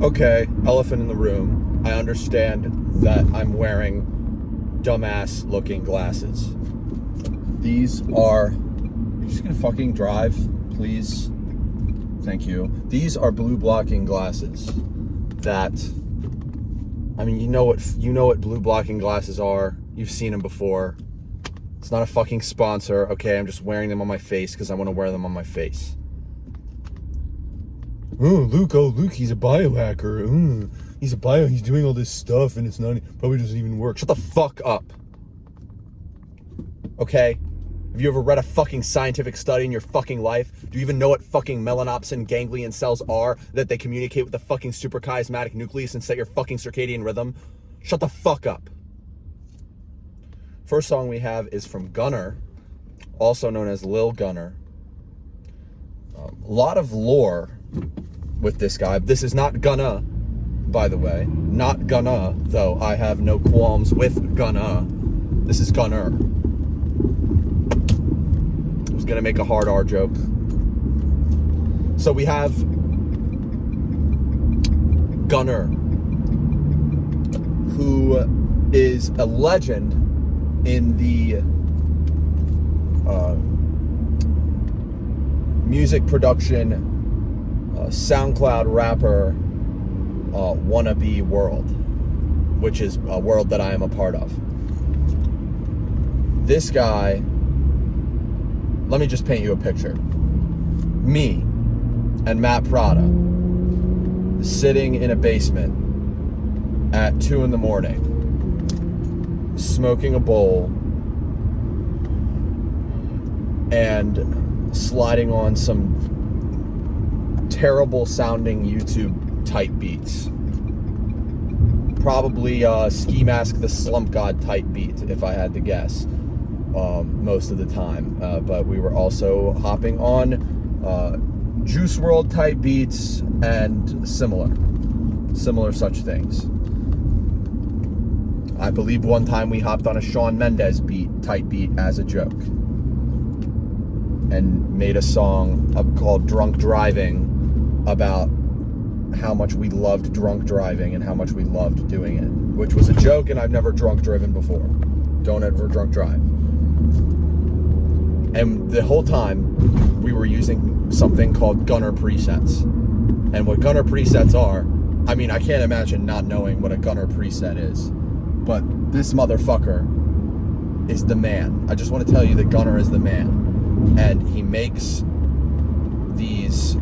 Okay, elephant in the room. I understand that I'm wearing dumbass looking glasses. These are, you're just gonna fucking drive, please? Thank you. These are blue blocking glasses that, I mean, you know what blue blocking glasses are. You've seen them before. It's not a fucking sponsor, okay? I'm just wearing them on my face because I want to wear them on my face. Oh, Luke, he's a biohacker. He's doing all this stuff and probably doesn't even work. Shut the fuck up. Okay? Have you ever read a fucking scientific study in your fucking life? Do you even know what fucking melanopsin ganglion cells are, that they communicate with the fucking suprachiasmatic nucleus and set your fucking circadian rhythm? Shut the fuck up. First song we have is from gunnr, also known as Lil Gunner. A lot of lore with this guy. This is not gunnr, by the way. Not gunnr, though I have no qualms with gunnr. This is gunnr. I was gonna make a hard R joke. So we have gunnr, who is a legend in the music production, SoundCloud rapper wannabe world, which is a world that I am a part of. This guy, let me just paint you a picture. Me and Matt Prada sitting in a basement at 2 a.m, smoking a bowl and sliding on some terrible sounding YouTube type beats. Probably Ski Mask the Slump God type beat, if I had to guess, most of the time. But we were also hopping on Juice World type beats and similar such things. I believe one time we hopped on a Shawn Mendes type beat as a joke, and made a song called Drunk Driving about how much we loved drunk driving and how much we loved doing it, which was a joke, and I've never drunk driven before. Don't ever drunk drive. And the whole time we were using something called gunnr presets. And what gunnr presets are, I mean, I can't imagine not knowing what a gunnr preset is, but this motherfucker is the man. I just want to tell you that gunnr is the man. And he makes these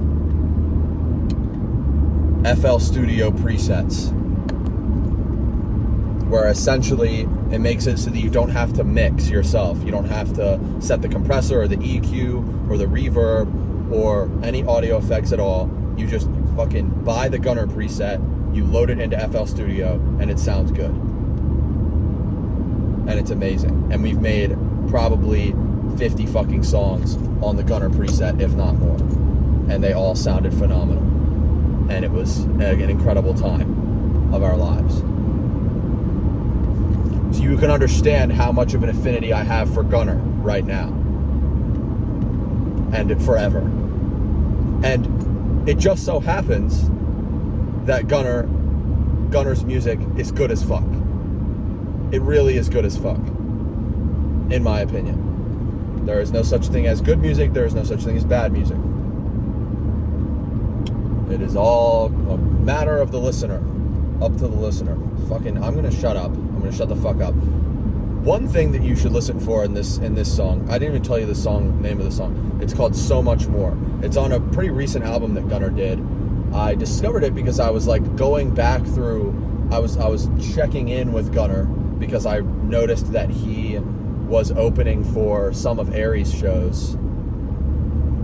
FL Studio presets where essentially it makes it so that you don't have to mix yourself. You don't have to set the compressor or the EQ or the reverb or any audio effects at all. You just fucking buy the gunnr preset, you load it into FL Studio, and it sounds good. And it's amazing. And we've made probably 50 fucking songs on the gunnr preset, if not more. And they all sounded phenomenal. And it was an incredible time of our lives. So you can understand how much of an affinity I have for gunnr right now. And forever. And it just so happens that gunnr's music is good as fuck. It really is good as fuck, in my opinion. There is no such thing as good music. There is no such thing as bad music. It is all a matter of the listener. Up to the listener. Fucking, I'm gonna shut up. I'm gonna shut the fuck up. One thing that you should listen for in this song, I didn't even tell you the name of the song. It's called So Much More. It's on a pretty recent album that gunnr did. I discovered it because I was like going back through, I was checking in with gunnr because I noticed that he was opening for some of Aries' shows,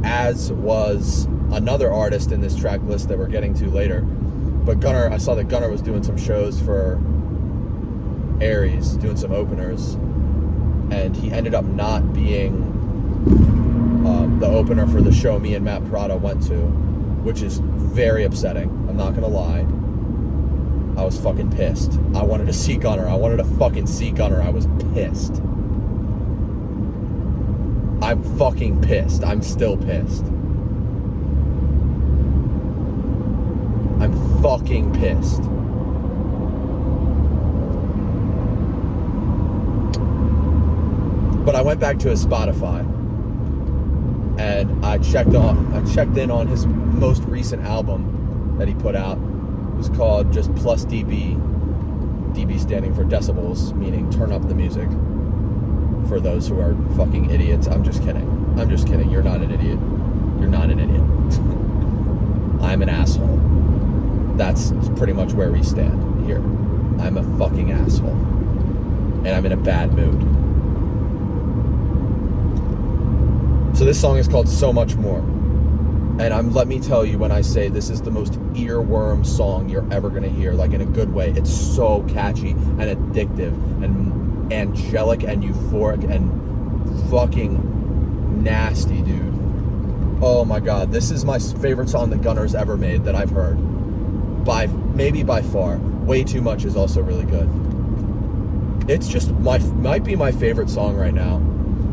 as was another artist in this track list that we're getting to later. But gunnr, I saw that gunnr was doing some shows for Aries, doing some openers, and he ended up not being the opener for the show me and Matt Prada went to, which is very upsetting. I'm not gonna lie. I was fucking pissed. I wanted to see gunnr. I wanted to fucking see gunnr. I was pissed. I'm fucking pissed. I'm still pissed. I'm fucking pissed. But I went back to his Spotify and I checked in on his most recent album that he put out. It was called just plus dB. dB standing for decibels, meaning turn up the music. For those who are fucking idiots, I'm just kidding. You're not an idiot. You're not an idiot. I'm an asshole. That's pretty much where we stand here. I'm a fucking asshole. And I'm in a bad mood. So this song is called So Much More. And let me tell you, when I say this is the most earworm song you're ever gonna hear, like in a good way. It's so catchy and addictive and angelic and euphoric and fucking nasty, dude. Oh my god, this is my favorite song that gunnr's ever made that I've heard. Maybe by far. Way Too Much is also really good. It's just might be my favorite song right now.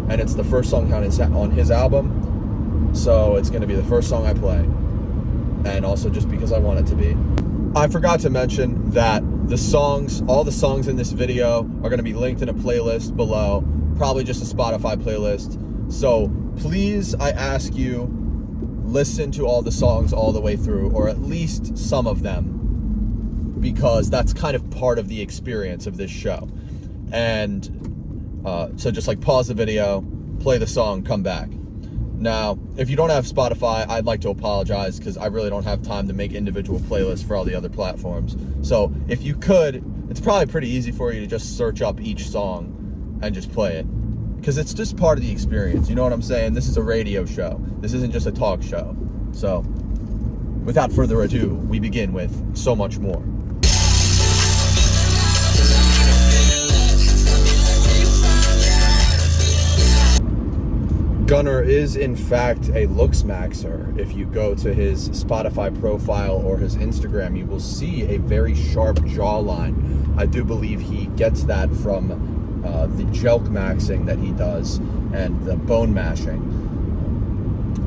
And it's the first song on his album. So it's going to be the first song I play. And also just because I want it to be. I forgot to mention that all the songs in this video are going to be linked in a playlist below. Probably just a Spotify playlist. So please, I ask you, listen to all the songs all the way through, or at least some of them, because that's kind of part of the experience of this show. And so just like pause the video, play the song, come back. Now, if you don't have Spotify, I'd like to apologize because I really don't have time to make individual playlists for all the other platforms. So if you could, it's probably pretty easy for you to just search up each song and just play it, because it's just part of the experience. You know what I'm saying? This is a radio show. This isn't just a talk show. So without further ado, we begin with So Much More. gunnr is in fact a looks maxer. If you go to his Spotify profile or his Instagram, you will see a very sharp jawline. I do believe he gets that from the jelk maxing that he does and the bone mashing.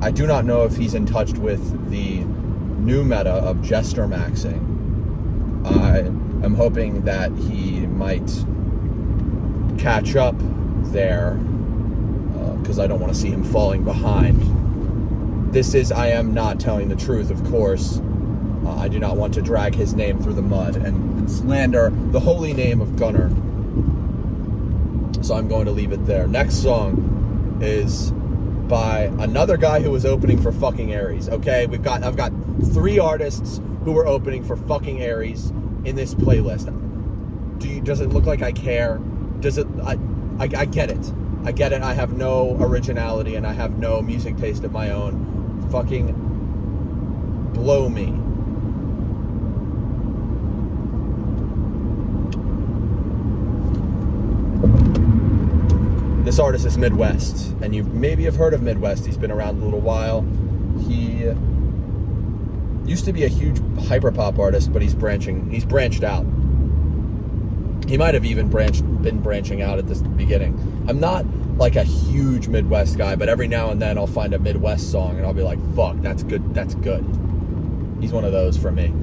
I do not know if he's in touch with the new meta of gesture maxing. I am hoping that he might catch up there, because I don't want to see him falling behind. I am not telling the truth, of course. I do not want to drag his name through the mud and slander the holy name of gunnr. So I'm going to leave it there. Next song is by another guy who was opening for fucking Aries. Okay, I've got 3 artists who were opening for fucking Aries in this playlist. Does it look like I care? I get it. I get it. I have no originality and I have no music taste of my own. Fucking blow me. This artist is midwxst, and you maybe have heard of midwxst. He's been around a little while. He used to be a huge hyperpop artist, but he's branched out. He might have even been branching out at the beginning. I'm not like a huge midwxst guy, but every now and then I'll find a midwxst song and I'll be like, fuck, that's good. He's one of those for me.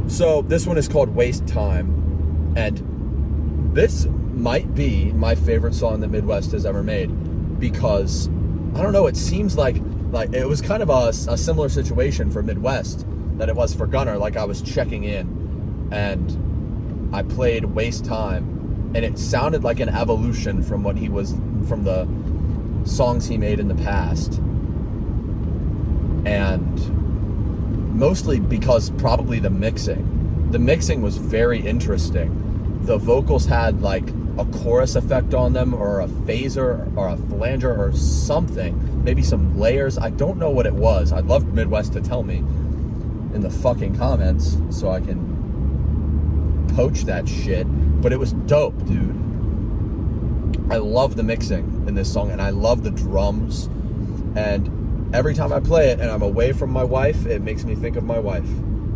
So this one is called Waste Time, and this might be my favorite song that midwxst has ever made, because I don't know, it seems like it was kind of a similar situation for midwxst that it was for gunnr. Like, I was checking in and I played Waste Time, and it sounded like an evolution from from the songs he made in the past. And mostly because probably the mixing was very interesting. The vocals had like a chorus effect on them, or a phaser or a flanger or something, maybe some layers. I don't know what it was. I'd love midwxst to tell me in the fucking comments so I can poach that shit, but it was dope, dude. I love the mixing in this song, and I love the drums, and every time I play it and I'm away from my wife, it makes me think of my wife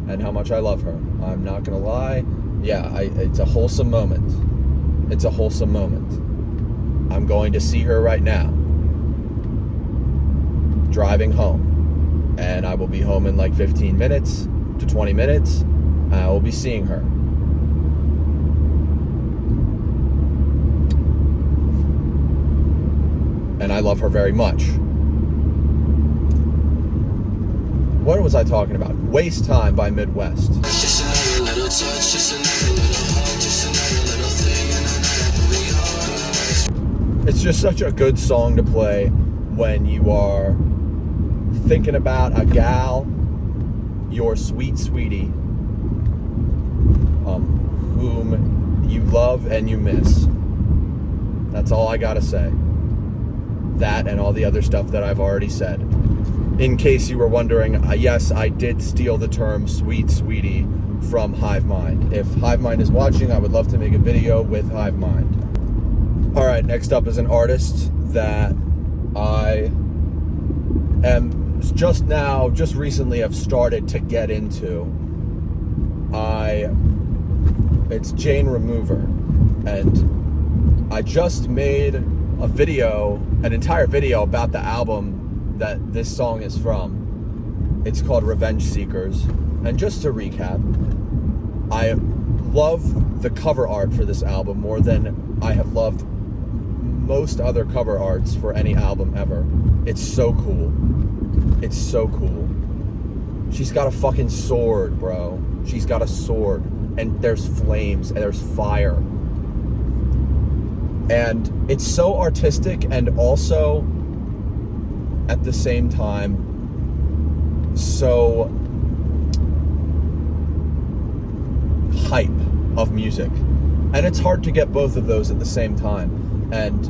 and how much I love her. I'm not gonna lie. Yeah, it's a wholesome moment. It's a wholesome moment. I'm going to see her right now, driving home, and I will be home in like 15 minutes, to 20 minutes. I will be seeing her. And I love her very much. What was I talking about? Waste Time by midwxst. Just another little touch, just another little hug, just another little thing, and I It's just such a good song to play when you are thinking about a gal, your sweet sweetie, whom you love and you miss. That's all I gotta say. That and all the other stuff that I've already said. In case you were wondering, yes, I did steal the term sweet sweetie from Hive Mind. If Hive Mind is watching, I would love to make a video with Hive Mind. All right, next up is an artist that I am just recently have started to get into. It's Jane Remover, and I just made a video, an entire video about the album that this song is from. It's called Revenge Seekers. And just to recap, I love the cover art for this album more than I have loved most other cover arts for any album ever. It's so cool. It's so cool. She's got a fucking sword, bro. She's got a sword. And there's flames and there's fire. And it's so artistic and also at the same time so hype of music. And it's hard to get both of those at the same time. And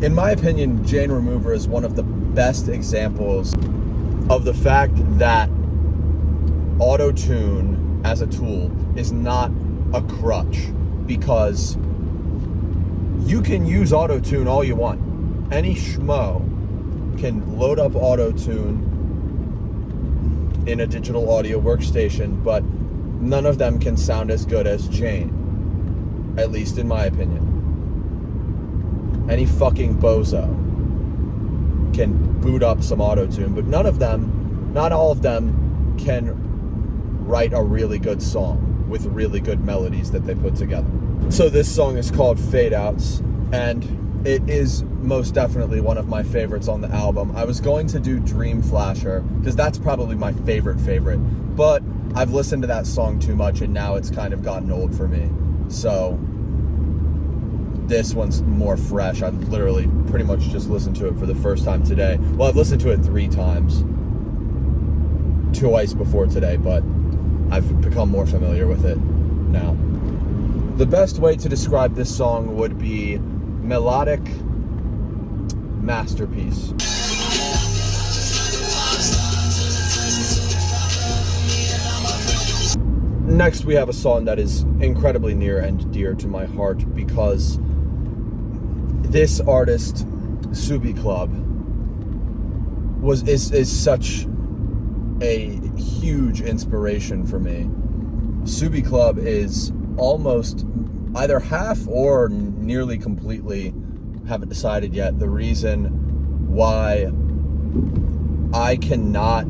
in my opinion, Jane Remover is one of the best examples of the fact that auto-tune as a tool is not a crutch, because you can use auto-tune all you want. Any schmo can load up auto-tune in a digital audio workstation, but none of them can sound as good as Jane, at least in my opinion. Any fucking bozo can boot up some auto-tune, but not all of them can write a really good song with really good melodies that they put together. So this song is called Fadeoutz, and it is most definitely one of my favorites on the album. I was going to do Dream Flasher, because that's probably my favorite, but I've listened to that song too much, and now it's kind of gotten old for me. So this one's more fresh. I've literally pretty much just listened to it for the first time today. Well, I've listened to it 3 times, twice before today, but I've become more familiar with it now. The best way to describe this song would be melodic masterpiece. Next, we have a song that is incredibly near and dear to my heart, because this artist, tsubiclub, is such a huge inspiration for me. tsubiclub is almost either half or nearly completely, haven't decided yet, the reason why I cannot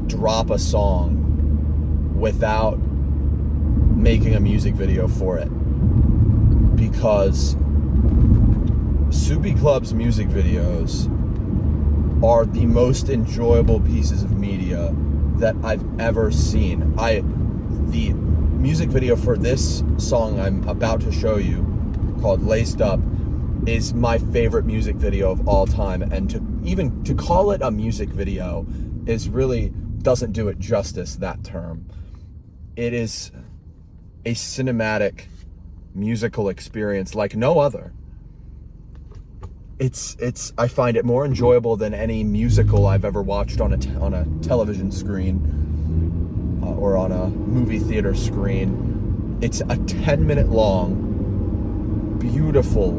drop a song without making a music video for it. Because tsubiclub's music videos are the most enjoyable pieces of media that I've ever seen. The music video for this song I'm about to show you, called Laced Up, is my favorite music video of all time, and to call it a music video is really doesn't do it justice, that term. It is a cinematic musical experience like no other. I find it more enjoyable than any musical I've ever watched on a television screen or on a movie theater screen. It's a 10-minute long, beautiful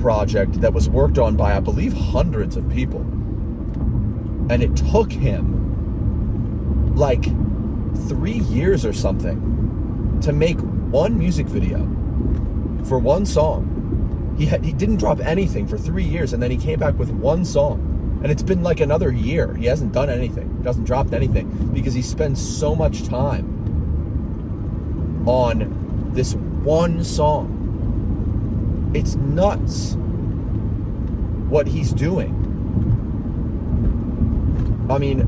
project that was worked on by, I believe, hundreds of people. And it took him like 3 years or something to make one music video for one song. He didn't drop anything for 3 years, and then he came back with one song, And it's been like another year. He hasn't done anything. He hasn't dropped anything because he spends so much time on this one song. It's nuts what he's doing. I mean,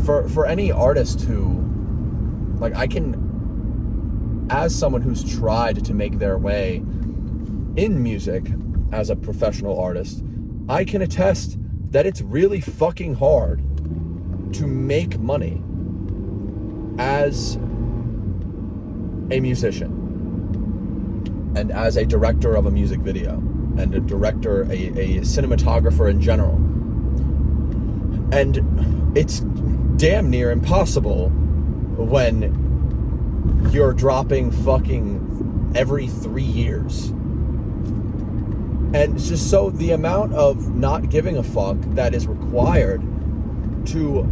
for any artist who, like, I can, as someone who's tried to make their way in music as a professional artist, I can attest that it's really fucking hard to make money as a musician and as a director of a music video and a director, a cinematographer in general. And it's damn near impossible when you're dropping fucking every 3 years. And it's just so the amount of not giving a fuck that is required to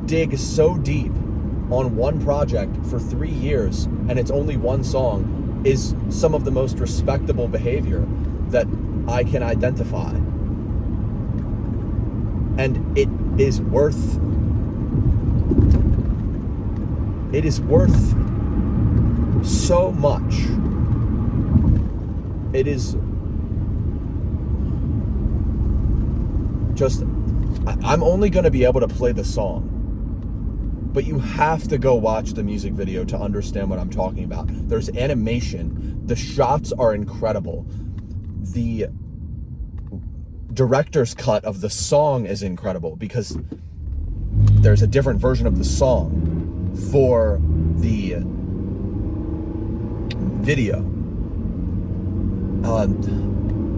dig so deep on one project for 3 years and it's only one song is some of the most respectable behavior that I can identify. And it is worth so much. It is just, I'm only going to be able to play the song, but you have to go watch the music video to understand what I'm talking about. There's animation. The shots are incredible. The director's cut of the song is incredible because there's a different version of the song for the video.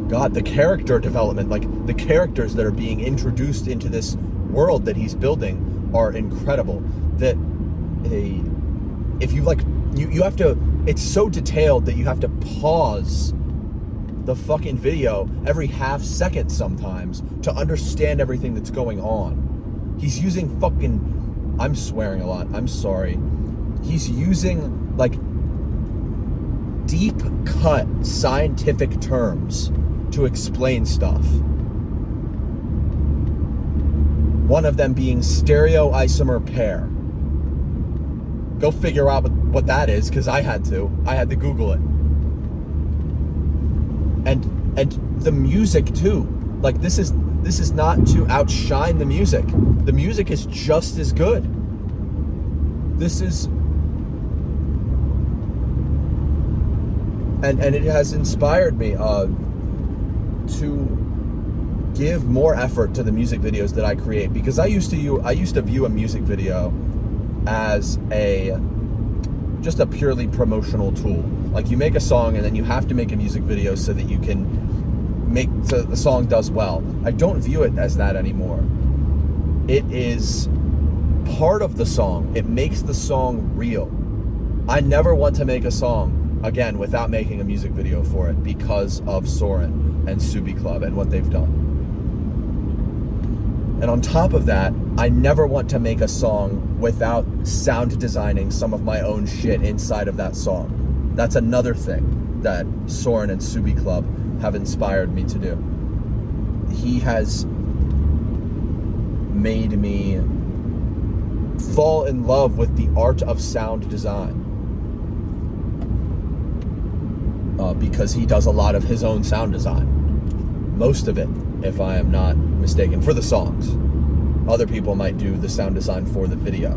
God, the character development, like the characters that are being introduced into this world that he's building are incredible. That if you like, you have to, it's so detailed that you have to pause the fucking video every half second sometimes to understand everything that's going on. He's using fucking, I'm swearing a lot, I'm sorry. He's using like deep cut scientific terms to explain stuff. One of them being stereoisomer pair. Go figure out what that is, because I had to Google it. And the music too. Like this is not to outshine the music. The music is just as good. This is, and it has inspired me to give more effort to the music videos that I create, because I used to view a music video as just a purely promotional tool. Like you make a song and then you have to make a music video so that you can so the song does well. I don't view it as that anymore. It is part of the song. It makes the song real. I never want to make a song again without making a music video for it because of Soren and tsubiclub and what they've done. And on top of that, I never want to make a song without sound designing some of my own shit inside of that song. That's another thing that Soren and tsubiclub have inspired me to do. He has made me fall in love with the art of sound design. Because he does a lot of his own sound design. Most of it, if I am not mistaken, for the songs. Other people might do the sound design for the video.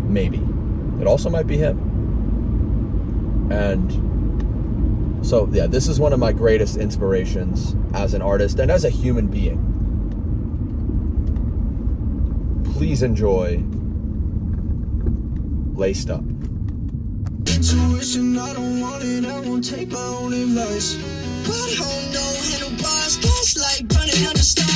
Maybe. It also might be him. And so, yeah, this is one of my greatest inspirations as an artist and as a human being. Please enjoy Laced Up. Intuition, I don't want it, I won't take my own advice. But home, no handlebars, gas like burning under stars.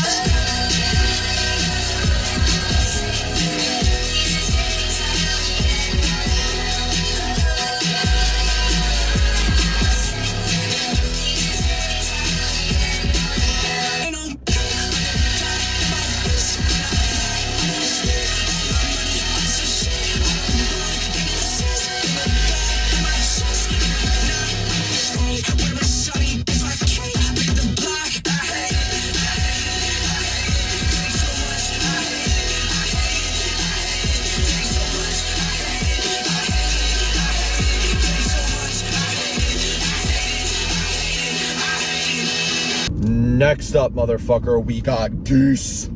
If I can't Next up, motherfucker, we got Geese.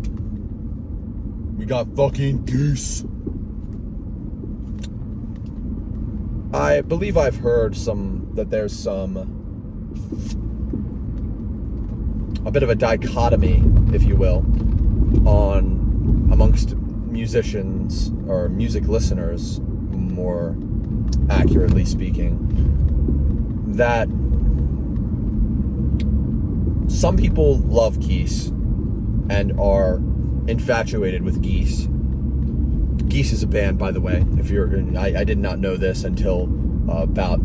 We got fucking Geese. I believe I've heard that there's a bit of a dichotomy, if you will, amongst musicians or music listeners, more accurately speaking, that some people love Geese and are infatuated with Geese. Geese is a band, by the way. I did not know this until about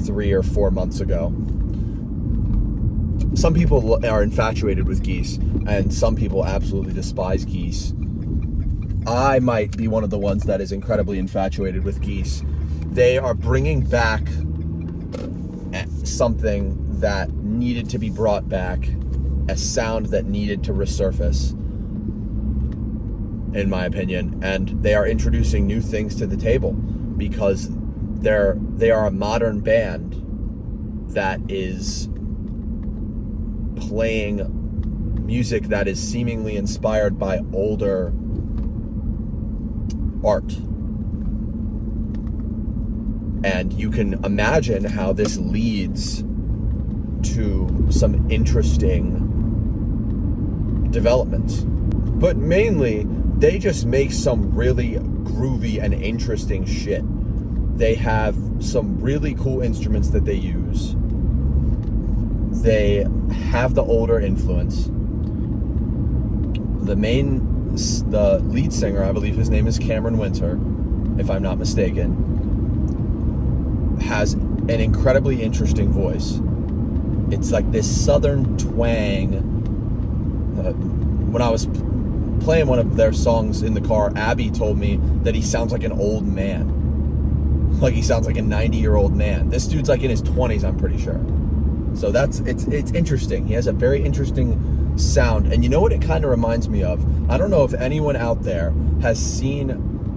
3 or 4 months ago. Some people are infatuated with Geese, and some people absolutely despise Geese. I might be one of the ones that is incredibly infatuated with Geese. They are bringing back something that needed to be brought back, a sound that needed to resurface, in my opinion, and they are introducing new things to the table because they are a modern band that is playing music that is seemingly inspired by older art. And you can imagine how this leads to some interesting developments. But mainly, they just make some really groovy and interesting shit. They have some really cool instruments that they use. They have the older influence. The lead singer, I believe his name is Cameron Winter, if I'm not mistaken, has an incredibly interesting voice. It's like this southern twang. When I was playing one of their songs in the car, Abby told me that he sounds like an old man. Like he sounds like a 90-year-old man. This dude's like in his 20s, I'm pretty sure. So it's interesting. He has a very interesting sound. And you know what it kind of reminds me of? I don't know if anyone out there has seen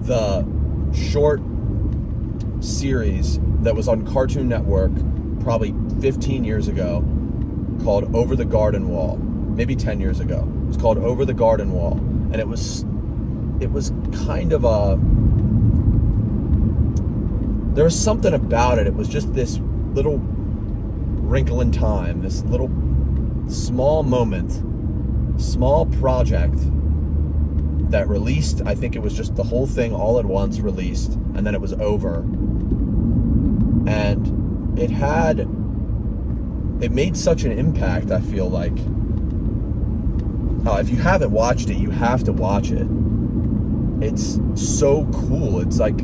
the short series that was on Cartoon Network probably 15 years ago called Over the Garden Wall. Maybe 10 years ago. It was called Over the Garden Wall. And it was kind of there was something about it. It was just this little wrinkle in time, this little small moment, small project that released. I think it was just the whole thing all at once released, and then it was over. And it made such an impact, I feel like. If you haven't watched it, you have to watch it. It's so cool. It's like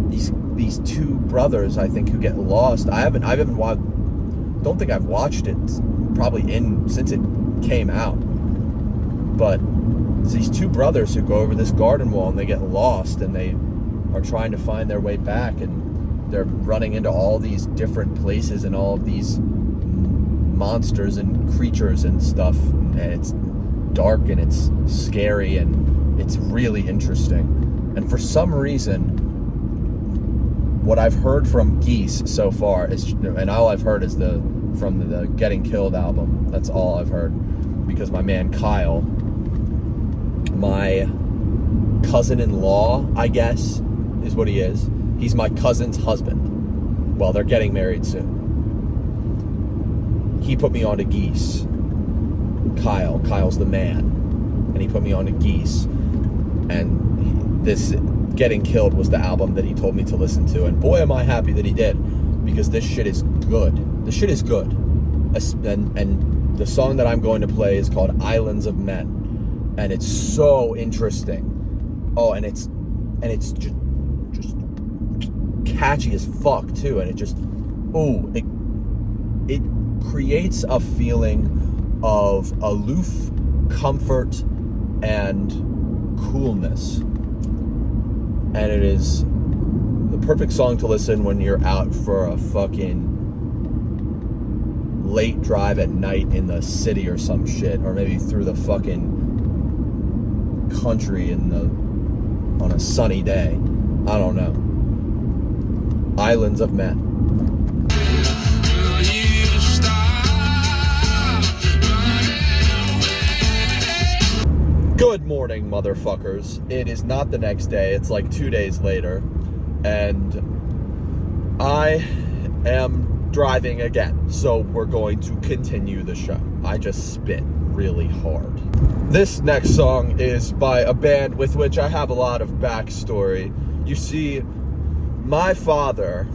these two brothers, I think, who get lost. I haven't watched. Don't think I've watched it probably since it came out. But it's these two brothers who go over this garden wall and they get lost, and they are trying to find their way back, and they're running into all these different places and all of these monsters and creatures and stuff. And it's dark and it's scary and it's really interesting. And for some reason, what I've heard from Geese so far is, and all I've heard is from the Getting Killed album. That's all I've heard, because my man Kyle, my cousin-in-law, I guess, is what he is. He's my cousin's husband. Well, they're getting married soon. He put me onto Geese. Kyle's the man, and he put me on to Geese, and this Getting Killed was the album that he told me to listen to, and boy am I happy that he did, because this shit is good. This shit is good. And the song that I'm going to play is called Islands of Men, and it's so interesting. Oh, and it's just catchy as fuck too, and it creates a feeling of aloof comfort and coolness. And it is the perfect song to listen when you're out for a fucking late drive at night in the city or some shit, or maybe through the fucking country on a sunny day. I don't know. Islands of Men. Will you stop Good morning, motherfuckers. It is not the next day. It's like 2 days later. And I am driving again. So we're going to continue the show. I just spit really hard. This next song is by a band with which I have a lot of backstory. You see, my father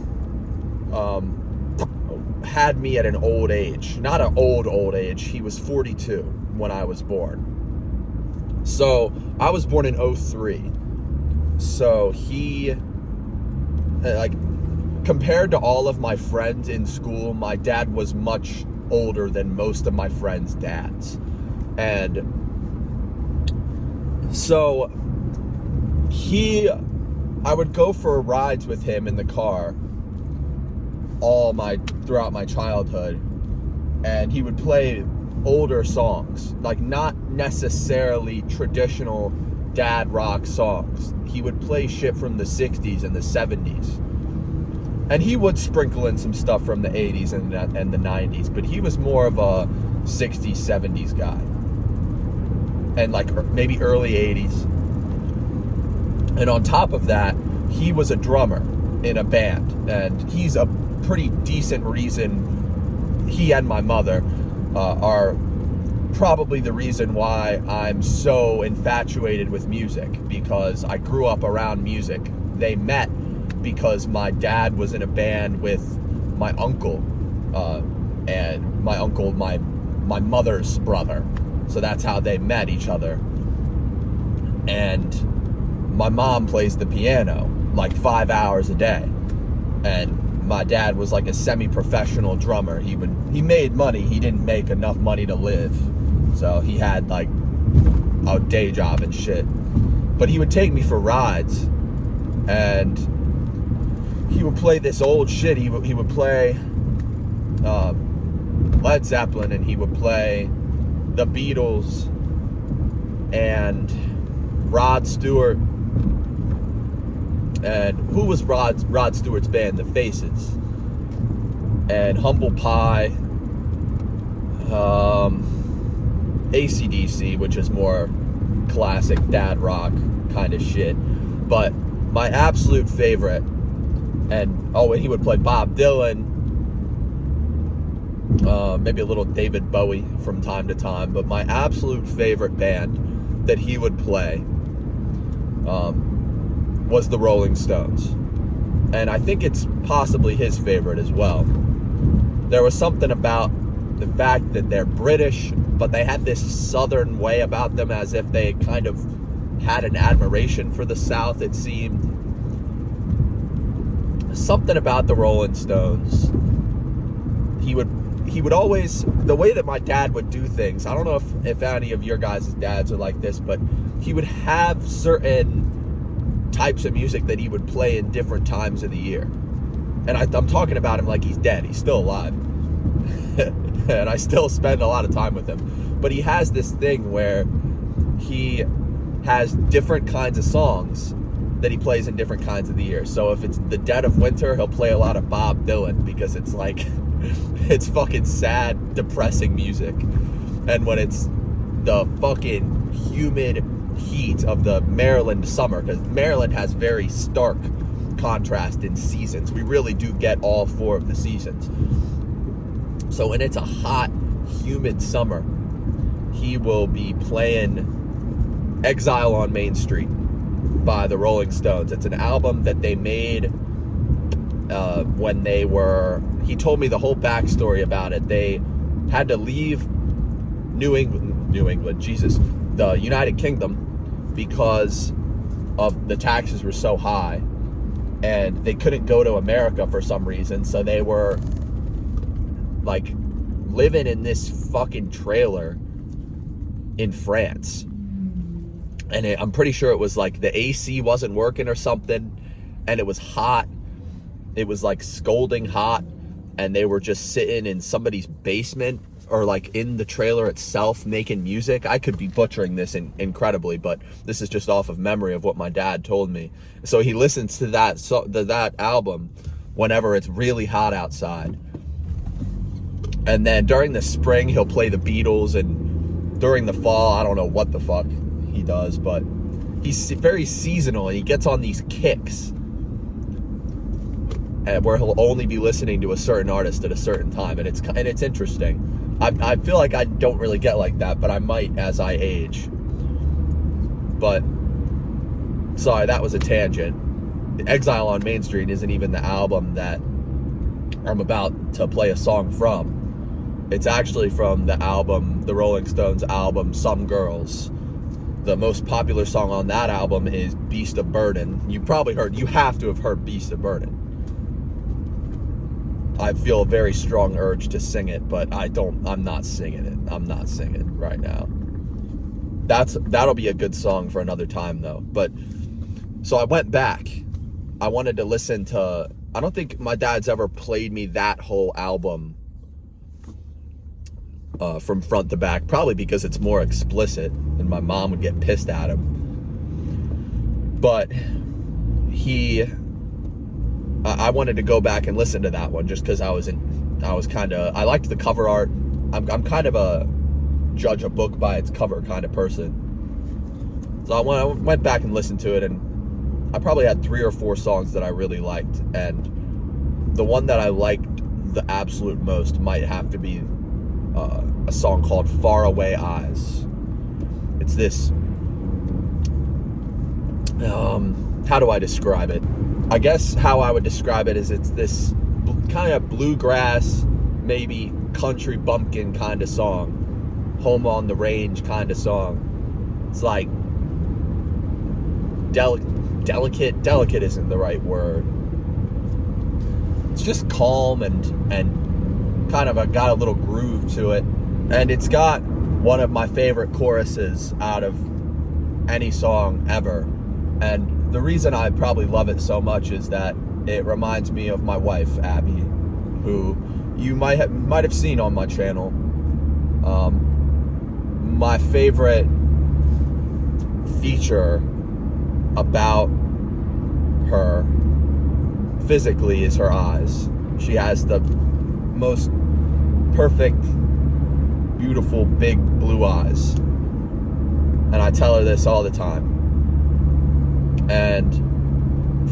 had me at an old age. Not an old age. He was 42 when I was born. So I was born in 03. So he, like, compared to all of my friends in school, my dad was much older than most of my friends' dads. And so I would go for rides with him in the car throughout my childhood, and he would play older songs, like not necessarily traditional dad rock songs. He would play shit from the 60s and the 70s. And he would sprinkle in some stuff from the 80s and the 90s, but he was more of a 60s, 70s guy. And like maybe early 80s. And on top of that, he was a drummer in a band. And he's a pretty decent reason, he and my mother are probably the reason why I'm so infatuated with music, because I grew up around music. They met because my dad was in a band with my uncle, and my uncle, my mother's brother. So that's how they met each other. And my mom plays the piano like 5 hours a day. And my dad was like a semi-professional drummer. He made money. He didn't make enough money to live. So he had like a day job and shit. But he would take me for rides, and he would play this old shit. He would play Led Zeppelin, and he would play the Beatles and Rod Stewart. And who was Rod Stewart's band? The Faces. And Humble Pie. AC/DC, which is more classic dad rock kind of shit. But my absolute favorite, and he would play Bob Dylan, maybe a little David Bowie from time to time, but my absolute favorite band that he would play was the Rolling Stones. And I think it's possibly his favorite as well. There was something about the fact that they're British, but they had this southern way about them, as if they kind of had an admiration for the South, it seemed. Something about the Rolling Stones. He would always, the way that my dad would do things, I don't know if any of your guys' dads are like this, but he would have certain types of music that he would play in different times of the year. And I'm talking about him like he's dead. He's still alive. And I still spend a lot of time with him. But he has this thing where he has different kinds of songs that he plays in different kinds of the year. So if it's the dead of winter, he'll play a lot of Bob Dylan, because it's like, it's fucking sad, depressing music. And when it's the fucking humid heat of the Maryland summer, because Maryland has very stark contrast in seasons. We really do get all four of the seasons. So when it's a hot, humid summer, he will be playing Exile on Main Street by the Rolling Stones. It's an album that they made when they were, he told me the whole backstory about it. They had to leave New England, Jesus, the United Kingdom, because of the taxes were so high, and they couldn't go to America for some reason. So they were like living in this fucking trailer in France. And I'm pretty sure it was like the AC wasn't working or something, and it was hot. It was like scalding hot, and they were just sitting in somebody's basement or like in the trailer itself making music. I could be butchering this incredibly, but this is just off of memory of what my dad told me. So he listens to that album whenever it's really hot outside. And then during the spring, he'll play the Beatles, and during the fall, I don't know what the fuck he does, but he's very seasonal, and he gets on these kicks where he'll only be listening to a certain artist at a certain time, and it's interesting. I feel like I don't really get like that, but I might as I age. But sorry, that was a tangent. Exile on Main Street isn't even the album that I'm about to play a song from. It's actually from the album, the Rolling Stones album, Some Girls. The most popular song on that album is Beast of Burden. You have to have heard Beast of Burden. I feel a very strong urge to sing it, but I'm not singing it. I'm not singing right now. That'll be a good song for another time though. But, so I went back. I wanted to listen to, I don't think my dad's ever played me that whole album from front to back, probably because it's more explicit and my mom would get pissed at him. But I wanted to go back and listen to that one just because I liked the cover art. I'm kind of a judge a book by its cover kind of person. So I went back and listened to it, and I probably had 3 or 4 songs that I really liked, and the one that I liked the absolute most might have to be a song called Faraway Eyes. It's this, how do I describe it? I guess how I would describe it is it's this kind of bluegrass, maybe country bumpkin kind of song, home on the range kind of song. It's like delicate isn't the right word. It's just calm and kind of got a little groove to it, and it's got one of my favorite choruses out of any song ever. And the reason I probably love it so much is that it reminds me of my wife, Abby, who you might have seen on my channel. My favorite feature about her physically is her eyes. She has the most perfect, beautiful, big blue eyes. And I tell her this all the time. And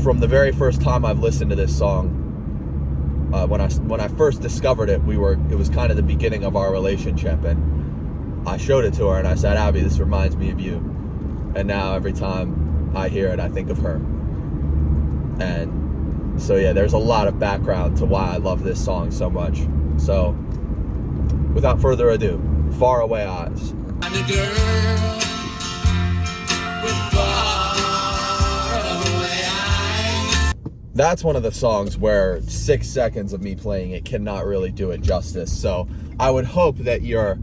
from the very first time I've listened to this song, when I first discovered it, it was kind of the beginning of our relationship, and I showed it to her and I said, Abby, this reminds me of you. And now every time I hear it, I think of her. And so yeah, there's a lot of background to why I love this song so much. So without further ado, Faraway Eyes. I'm a girl with faraway eyes. That's one of the songs where 6 seconds of me playing it cannot really do it justice. So I would hope that you're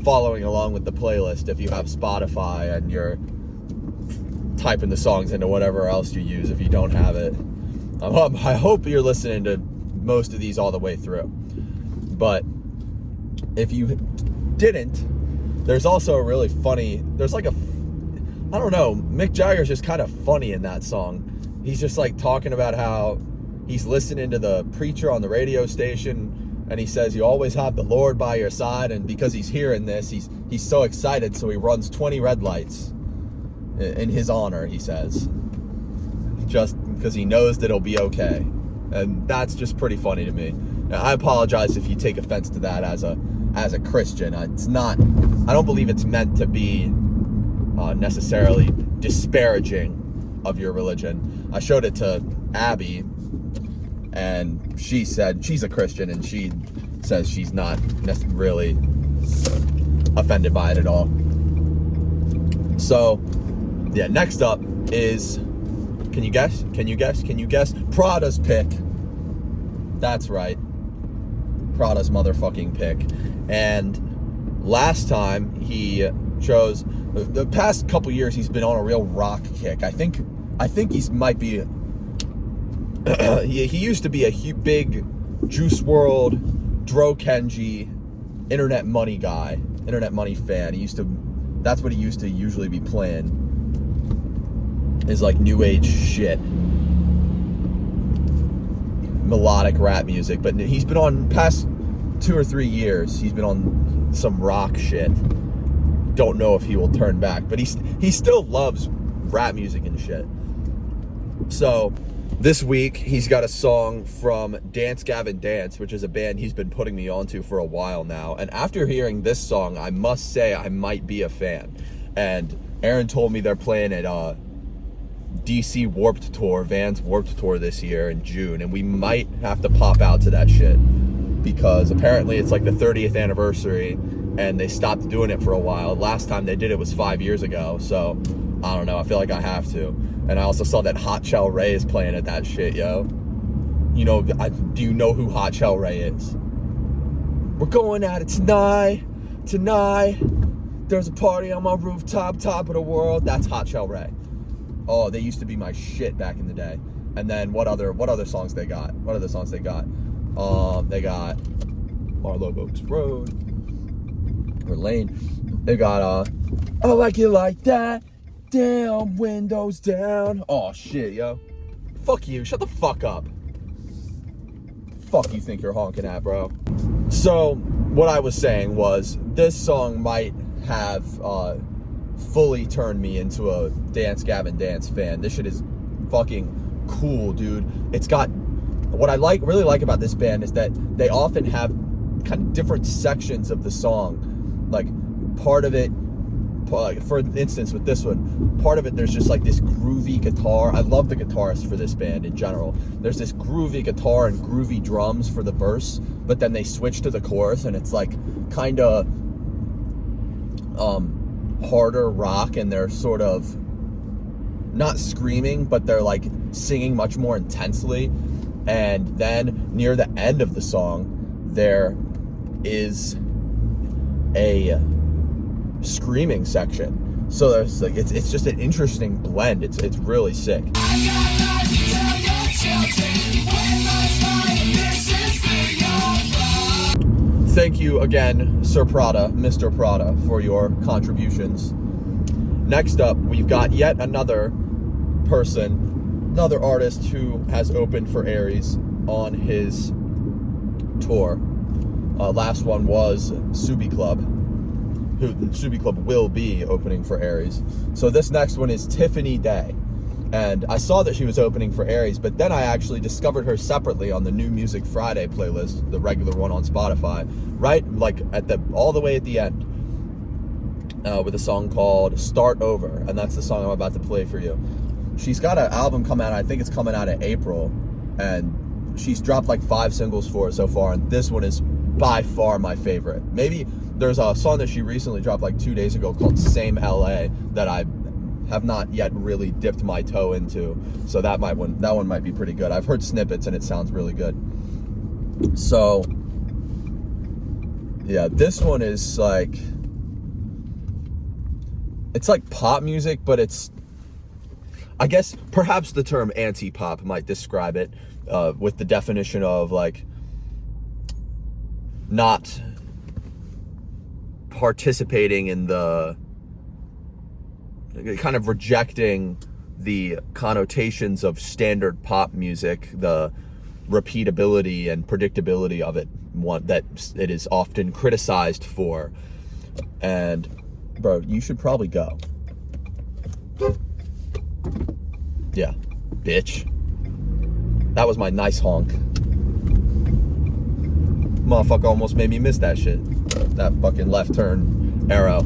following along with the playlist if you have Spotify and you're typing the songs into whatever else you use if you don't have it. I hope you're listening to most of these all the way through. But if you didn't, there's also a really funny, I don't know, Mick Jagger's just kind of funny in that song. He's just like talking about how he's listening to the preacher on the radio station, and he says you always have the Lord by your side, and because he's hearing this, he's so excited, so he runs 20 red lights in his honor, he says, just because he knows that it'll be okay. And that's just pretty funny to me. Now, I apologize if you take offense to that as a Christian. It's not, I don't believe it's meant to be necessarily disparaging of your religion. I showed it to Abby, and she said she's a Christian, and she says she's not really offended by it at all. So yeah, next up is, can you guess? Prada's pick. That's right. Prada's motherfucking pick. And last time he chose, the past couple years he's been on a real rock kick. I think he might be, he used to be a big Juice WRLD, Dro Kenji, Internet Money guy, Internet Money fan. That's what he used to usually be playing, is like new age shit, melodic rap music. But he's been on, past 2 or 3 years, he's been on some rock shit. don't know if he will turn back, but he still loves rap music and shit. So this week he's got a song from Dance Gavin Dance, which is a band he's been putting me onto for a while now. And after hearing this song, I must say I might be a fan. And Aaron told me they're playing at DC Warped Tour, Vans Warped Tour this year in June, and we might have to pop out to that shit because apparently it's like the 30th anniversary and they stopped doing it for a while. Last time they did it was 5 years ago, so I don't know, I feel like I have to. And I also saw that Hot Shell Ray is playing at that shit, yo. You know, do you know who Hot Shell Ray is? We're going at it tonight. There's a party on my rooftop, top of the world. That's Hot Shell Ray. Oh, they used to be my shit back in the day. And then what other songs they got? What other songs they got? They got Marlow Oaks Road or Lane. They got I like it like that. Down, windows down. Oh shit, yo. Fuck you. Shut the fuck up. Fuck you think you're honking at, bro. So what I was saying was this song might have fully turned me into a Dance Gavin Dance fan. This shit is fucking cool, dude. It's got what I really like about this band is that they often have kind of different sections of the song. Like part of it, like for instance with this one, part of it there's just like this groovy guitar. I love the guitarist for this band in general. There's this groovy guitar and groovy drums for the verse, but then they switch to the chorus and it's like kind of harder rock, and they're sort of not screaming, but they're like singing much more intensely. And then near the end of the song there is a screaming section, so there's like it's just an interesting blend. It's really sick. Thank you again, Sir Prada, Mr. Prada, for your contributions. Next up, we've got yet another artist who has opened for Aries on his tour. Last one was tsubiclub, who tsubiclub will be opening for Aries. So this next one is TiffanyDay. And I saw that she was opening for Aries, but then I actually discovered her separately on the New Music Friday playlist, the regular one on Spotify, right like all the way at the end, with a song called Start Over, and that's the song I'm about to play for you. She's got an album coming out, I think it's coming out in April, and she's dropped like 5 singles for it so far, and this one is by far my favorite. Maybe there's a song that she recently dropped like 2 days ago called Same LA that I have not yet really dipped my toe into, so that one might be pretty good. I've heard snippets and it sounds really good. So yeah, this one is like, it's like pop music, but it's, I guess perhaps the term anti-pop might describe it, with the definition of like not participating in the kind of rejecting the connotations of standard pop music, the repeatability and predictability of it, one that it is often criticized for. And bro, you should probably go. Yeah, bitch. That was my nice honk. Motherfucker almost made me miss that shit. That fucking left turn arrow.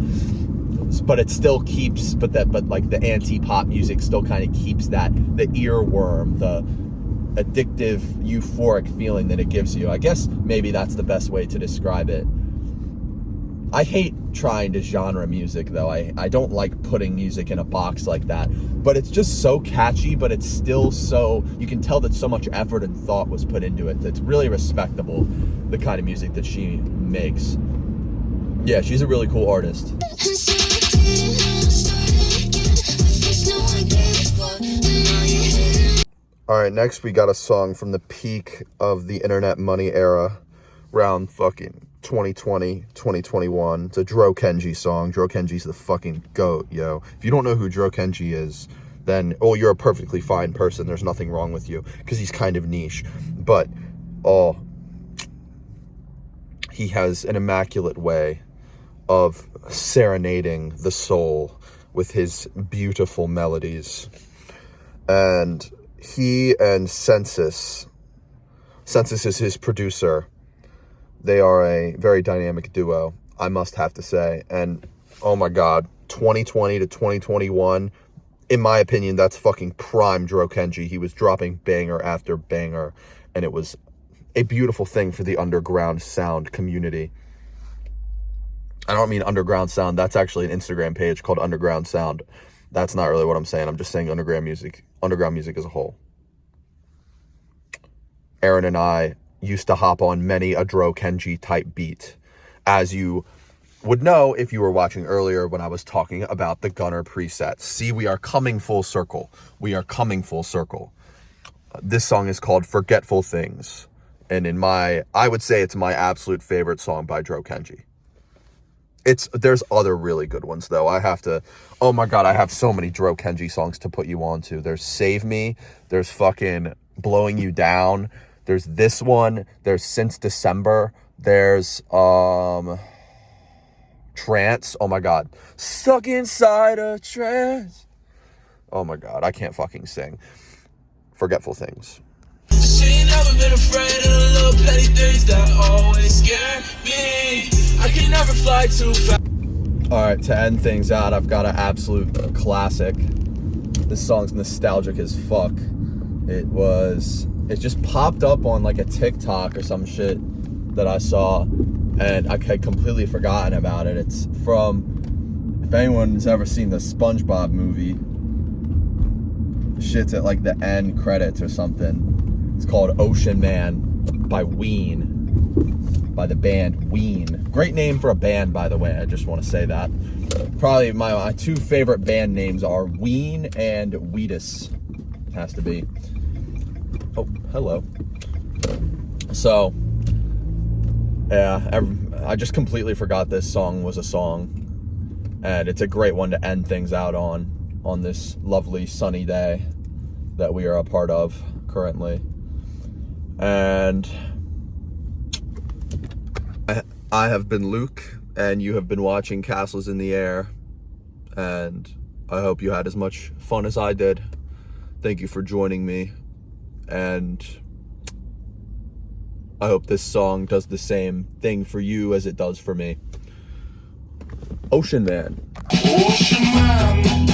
But it still keeps, but like the anti-pop music still kind of keeps the earworm, the addictive, euphoric feeling that it gives you. I guess maybe that's the best way to describe it. I hate trying to genre music though. I don't like putting music in a box like that, but it's just so catchy, but it's still so, you can tell that so much effort and thought was put into it. It's really respectable, the kind of music that she makes. Yeah, she's a really cool artist. Alright, next we got a song from the peak of the internet money era, around fucking 2020, 2021. It's a Dro Kenji song. Dro Kenji's the fucking GOAT, yo. If you don't know who Dro Kenji is, then, oh, you're a perfectly fine person. There's nothing wrong with you, because he's kind of niche. But, oh, he has an immaculate way of serenading the soul with his beautiful melodies. And he and Census is his producer. They are a very dynamic duo, I must have to say. And oh my God, 2020 to 2021, in my opinion, that's fucking prime Dro Kenji. He was dropping banger after banger, and it was a beautiful thing for the underground sound community. I don't mean underground sound. That's actually an Instagram page called Underground Sound. That's not really what I'm saying. I'm just saying underground music as a whole. Aaron and I used to hop on many a Dro Kenji type beat. As you would know if you were watching earlier when I was talking about the gunnr presets. See, we are coming full circle. This song is called Forgetful Things. And I would say it's my absolute favorite song by Dro Kenji. There's other really good ones though. Oh my God, I have so many Dro Kenji songs to put you on to. There's Save Me, there's fucking Blowing You Down, there's this one, there's Since December, there's Trance, oh my God. Stuck inside a trance. Oh my God, I can't fucking sing. Forgetful Things. She ain't never been afraid of the little petty things that always scare me. I can never fly too fast. All right, to end things out, I've got an absolute classic. This song's nostalgic as fuck. It just popped up on like a TikTok or some shit that I saw, and I had completely forgotten about it. It's from, if anyone's ever seen the SpongeBob movie, shit's at like the end credits or something. It's called Ocean Man by Ween, by the band Ween. Great name for a band, by the way. I just want to say that. Probably my two favorite band names are Ween and Wheatus. Has to be. Oh, hello. So, yeah, I just completely forgot this song was a song. And it's a great one to end things out on this lovely sunny day that we are a part of currently. And I have been Luke, and you have been watching Castles in the Air, and I hope you had as much fun as I did. Thank you for joining me, and I hope this song does the same thing for you as it does for me. Ocean Man. Ocean Man,